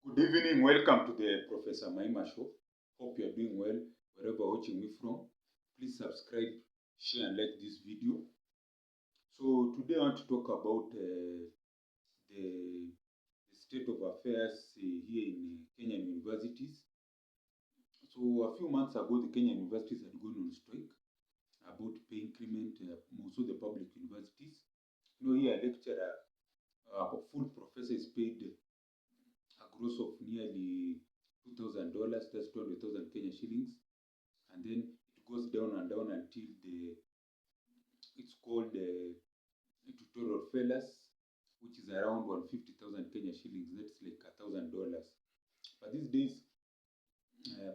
Good evening, welcome to the Professor Maima Show. Hope you are doing well wherever watching me from. Please subscribe, share and like this video. So today I want to talk about the state of affairs here in Kenyan universities. So a few months ago, the Kenyan universities had gone on strike about pay increment, most of the public universities. Here a lecturer, a full professor is paid a gross of nearly $2,000, that's 200,000 Kenya shillings, and then it goes down and down until it's called tutorial fellows, which is around 150,000 Kenya shillings. That's like $1,000. But these days,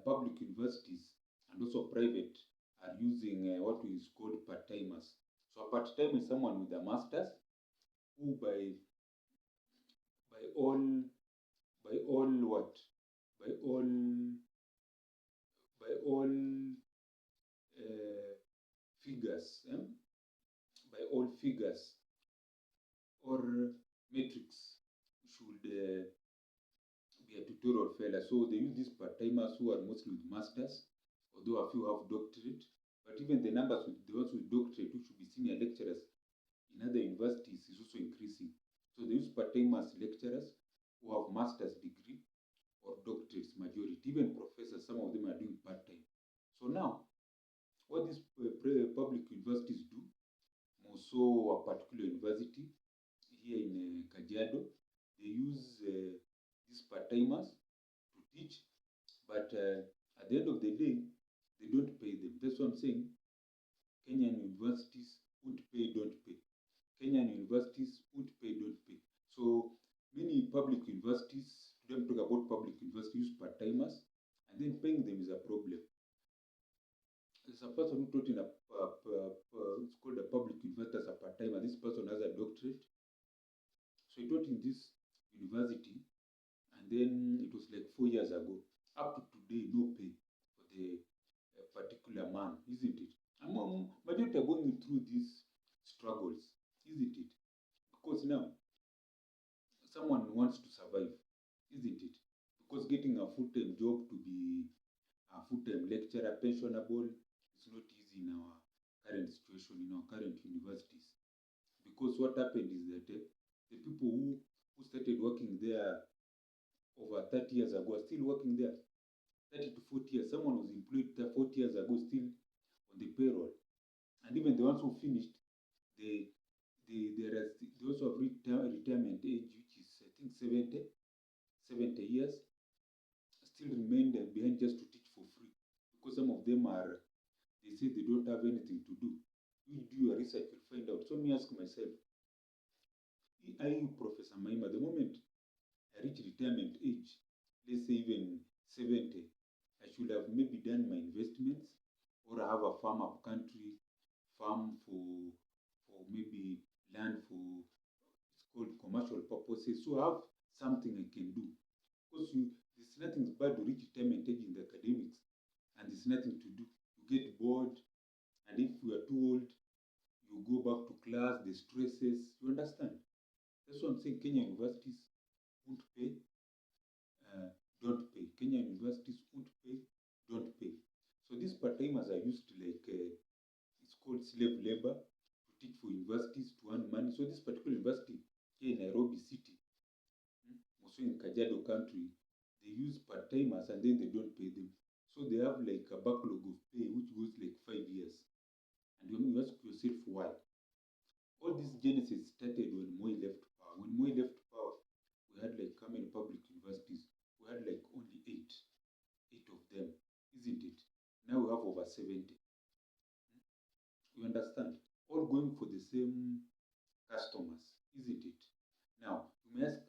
public universities and also private are using what is called part-timers. So a part-timer is someone with a master's who by all figures, by all figures or metrics should be a tutorial fellow. So they use these part-timers who are mostly with masters, although a few have doctorate. But even the numbers with the ones with doctorate who should be senior lecturers in other universities is also increasing. So they use part-timers lecturers who have master's degree or doctorates majority. Even professors, some of them are doing part-time. So now, what these public universities do, more so a particular university here in Kajiado, they use these part-timers to teach, but at the end of the day, they don't pay them. That's what I'm saying. Kenyan universities won't pay, don't pay. Kenyan universities won't pay, don't pay. So many public universities, today I'm talking about public universities, use part-timers, and then paying them is a problem. There's a person who taught in it's called a public university as a part-timer. This person has a doctorate. So he taught in this university, and then it was like 4 years ago. Up to today, no pay for the particular man, isn't it? Majority are going through these struggles, isn't it? Because now, someone wants to survive, isn't it? Because getting a full-time job to be a full-time lecturer, pensionable, is not easy in our current situation, in our current universities. Because what happened is that the people who started working there over 30 years ago are still working there. 30 to 40 years. Someone was employed 40 years ago, still on the payroll. And even the ones who finished, they also have retirement age, which is I think 70 years, still remained behind just to teach for free. Because some of them they say they don't have anything to do. You do your research, you'll find out. So let me ask myself, Professor Maima, the moment I reach retirement age, let's say even 70, I should have maybe done my investments, or I have a farm up country, farm for maybe land for, it's called commercial purposes. So I have something I can do. Because there's nothing bad to reach retirement age in the academics, and there's nothing to do. You get bored, and if you are too old, you go back to class, the stresses, you understand? That's what I'm saying. Kenyan universities won't pay, don't pay. Kenyan universities won't pay, don't pay. So these part-timers are used to it's called slave labor, to teach for universities to earn money. So this particular university here in Nairobi City, also in Kajiado country, they use part-timers and then they don't pay them. So they have like a backlog of pay which goes like 5 years. And you ask yourself why. All this genesis started when Moi left power. When Moi left power, we had like how many public universities? We had like only eight of them, isn't it? Now we have over 70. You understand? All going for the same customers, isn't it? Now, you may ask,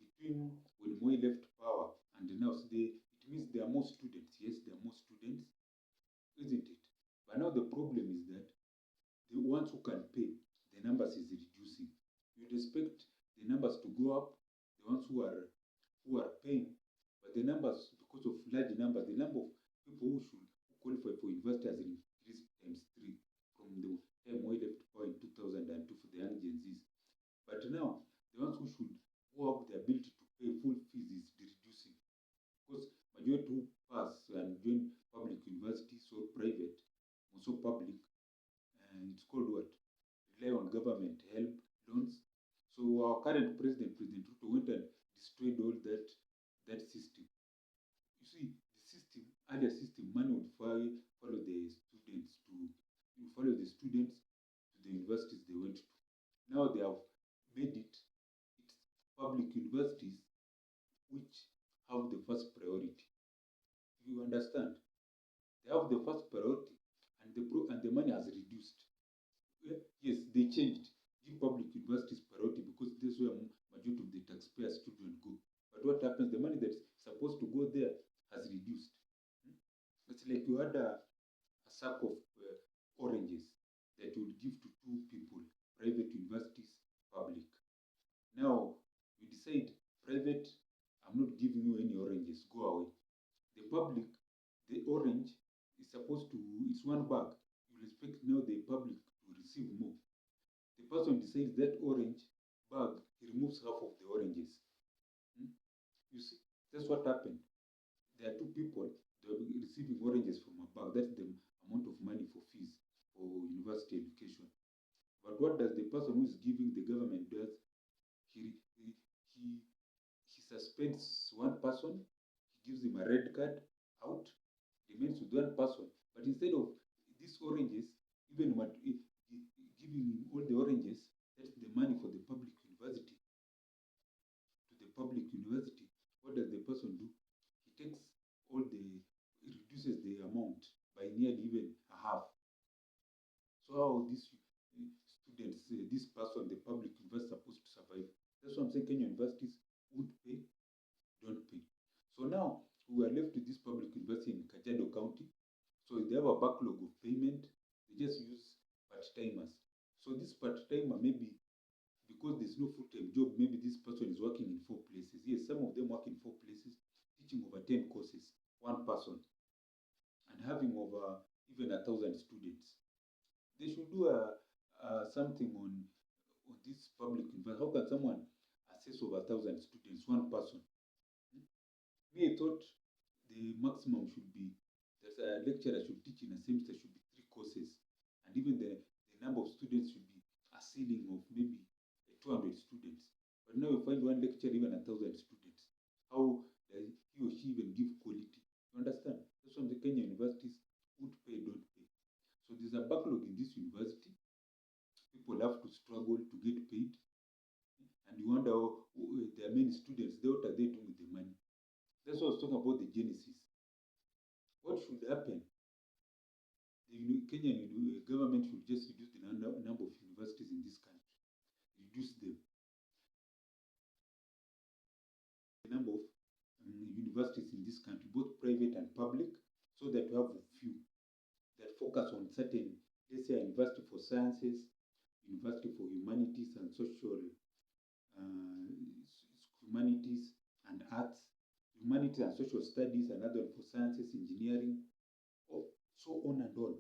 between when Moi left power and now, it means there are more students. Yes, there are more students, isn't it? But now the problem is that the ones who can pay, the numbers is reducing. You'd expect the numbers to go up, the ones who are paying, but the numbers, because of large numbers, the number of people who qualify for university has increased times 3 from the time we left power in 2002 for the young Gen Zs. But now, the ones who have the ability to pay full fees is President Ruto went and destroyed all that system. You see, the system, earlier system, money would follow the students to the universities they went to. Now they have made it's public universities which have the first priority. You understand? They have the first priority, and the money has reduced. Yes, they changed. Give public universities priority because this is where majority of the taxpayers' children go. But what happens? The money that's supposed to go there has reduced. Hmm? It's like you had a sack of oranges that you would give to two people, private universities, public. Now you decide private, I'm not giving you any oranges, go away. The public, the orange is supposed to, it's one bag. You expect now the public to receive more. The person decides that orange bag, he removes half of the oranges. Hmm? You see, that's what happened. There are two people, they're receiving oranges from a bag. That's the amount of money for fees for university education. But what does the person who is giving the government does? He he he, he suspends one person, he gives him a red card out, remains with one person. But instead of these oranges, even giving him all the oranges, that's the money for the public university. To the public university, what does the person do? He takes he reduces the amount by nearly even a half. So how these students, this person, the public university, supposed to survive? That's what I'm saying. Kenyan universities would pay, don't pay. So now we are left with this public university in Kajiado County. So they have a backlog of payment. They just use part-timers. So this part-timer, maybe because there's no full-time job, maybe this person is working in 4 places. Yes, some of them work in 4 places, teaching over 10 courses, one person, and having over even 1,000 students. They should do something on this public university. How can someone assess over 1,000 students, one person? Hmm? Me, I thought the maximum should be that a lecturer should teach in a semester should be 3 courses, and even the number of students should be a ceiling of maybe 200 students. But now you find one lecturer even 1,000 students. How does he or she even give quality? You understand? That's why the Kenyan universities would pay, don't pay. So there's a backlog in this university. People have to struggle to get paid, and you wonder, there are many students. What are they doing with the money? That's what I was talking about the genesis. What should happen? The Kenyan government should just reduce the number of universities in this country. Reduce them. The number of universities in this country, both private and public, so that we have a few that focus on certain, let's say, University for Sciences, University for Humanities and Social, Humanities and Arts, Humanities and Social Studies, another for Sciences, Engineering, so on and on.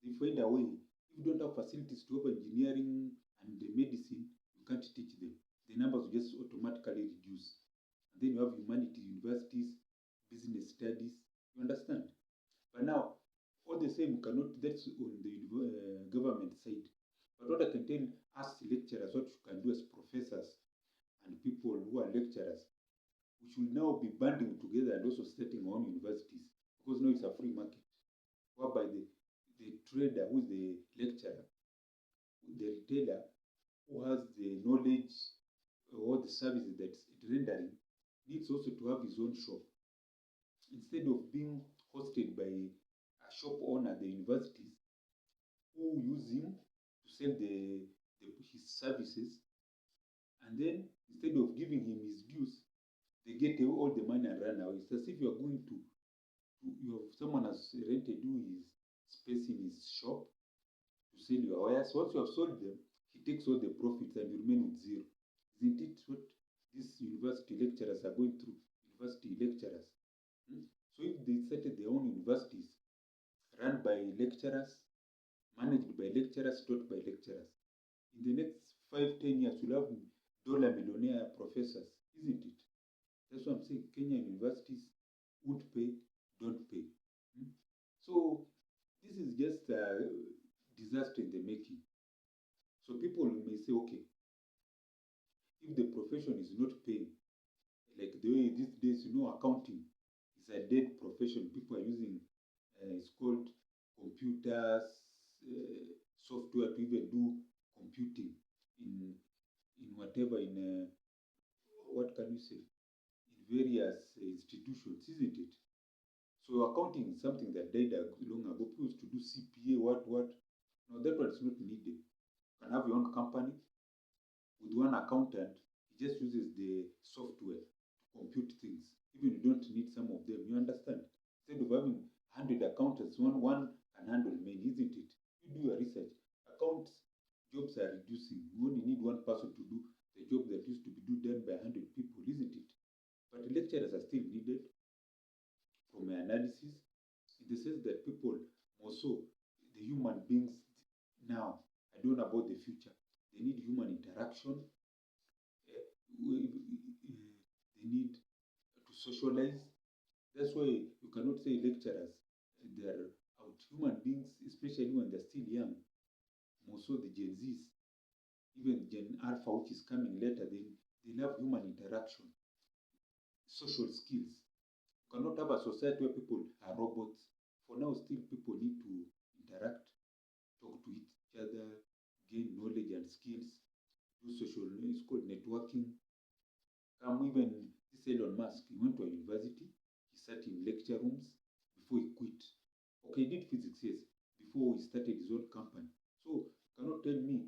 They find a way. If you don't have facilities to have engineering and the medicine, you can't teach them. The numbers will just automatically reduce. And then you have humanities universities, business studies. You understand? But now, all the same, cannot. That's on the government side. But what I can tell us lecturers, what you can do as professors and people who are lecturers, we should now be banding together and also starting our own universities, because now it's a free market, whereby the trader who is the lecturer, the retailer who has the knowledge or the services that it's rendering, needs also to have his own shop. Instead of being hosted by a shop owner at the universities who use him to sell his services, and then instead of giving him his dues, they get all the money and run away. It's as if you are going to someone has rented you his space in his shop to sell your wares. Once you have sold them, he takes all the profits and you remain with zero. Isn't it what these university lecturers are going through? University lecturers. So if they started their own universities, run by lecturers, managed by lecturers, taught by lecturers, in the next 5-10 years, we'll have dollar millionaire professors, isn't it? That's what I'm saying. Kenyan universities would pay, don't pay. So this is just a disaster in the making. So people may say, okay, if the profession is not paying, like the way these days, accounting is a dead profession. People are using, it's called computers, software to even do computing in whatever, what can you say, in various institutions, isn't it? So accounting is something that died long ago. People used to do CPA, what. No, that one is not needed. You can have your own company with one accountant. He just uses the software to compute things. Even you don't need some of them. You understand? Instead of having 100 accountants, one can handle many, isn't it? You do your research. Accounts jobs are reducing. You only need one person to do the job that used to be done by 100 people, isn't it? But lecturers are still needed from my analysis, in the sense that people, also the human beings now, I don't know about the future, they need human interaction. They need to socialize. That's why you cannot say lecturers, they're out. Human beings, especially when they're still young, more so the Gen Zs, even Gen Alpha, which is coming later, they love human interaction, social skills. You cannot have a society where people are robots. For now, still people need to interact, talk to each other, gain knowledge and skills, do social, it's called networking. Even this Elon Musk, he went to a university, he sat in lecture rooms before he quit. Okay, he did physics, yes, before he started his own company. So you cannot tell me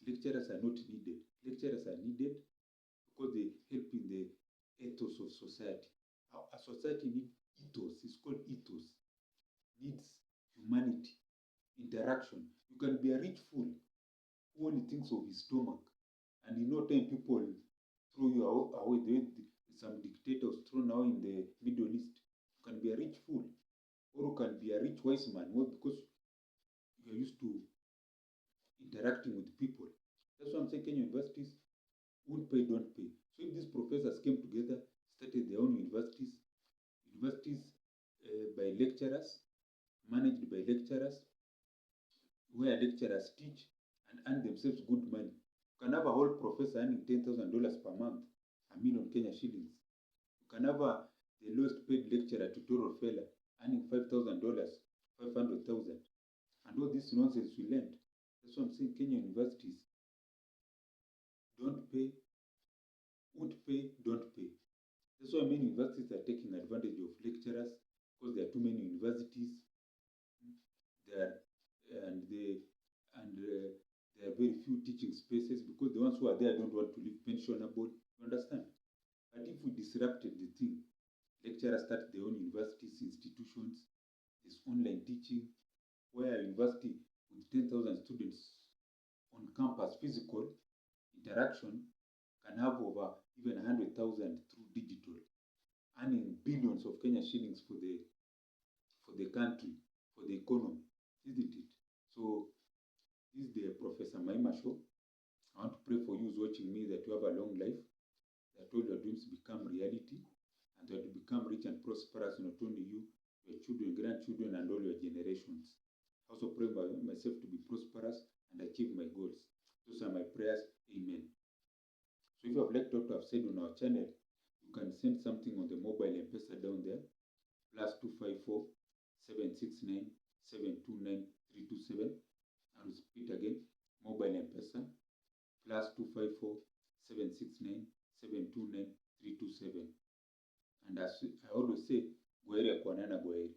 lecturers are not needed. Lecturers are needed because they help in the ethos of society. A society needs ethos, it's called ethos, needs humanity, interaction. You can be a rich fool who only thinks of his stomach, and in no time people throw you away. The way some dictators thrown away in the Middle East. You can be a rich fool, or you can be a rich wise man, well, because you are used to interacting with people. That's why I'm saying Kenyan universities won't pay, don't pay. So if these professors came together, started their own universities by lecturers, managed by lecturers, where lecturers teach and earn themselves good money. You can have a whole professor earning $10,000 per month, a million Kenya shillings. You can have the lowest paid lecturer, tutorial fellow, earning $5,000, 500,000. And all this nonsense we learned. That's why I'm saying Kenya universities don't pay, won't pay, don't pay. That's why many universities are taking advantage of lecturers, because there are too many universities. There and they and there are very few teaching spaces, because the ones who are there don't want to live pensionable. You understand? But if we disrupted the thing, lecturers start their own universities, institutions, there's online teaching, where a university with 10,000 students on campus, physical interaction, can have over even 100,000 through digital, earning billions of Kenya shillings for the country, for the economy, isn't it? So this is the Professor Maima show. I want to pray for you who's watching me, that you have a long life, that all your dreams become reality, and that you become rich and prosperous, not only you, your children, grandchildren, and all your generations. I also pray myself to be prosperous and achieve my goals. Those are my prayers. Amen. So if you have liked what I've said on our channel, you can send something on the mobile M-Pesa down there, +254 769 729 327. I'll repeat again, mobile M-Pesa, +254 769 729 327. And as I always say, Gwaheri ya kuonana, Gwaheri.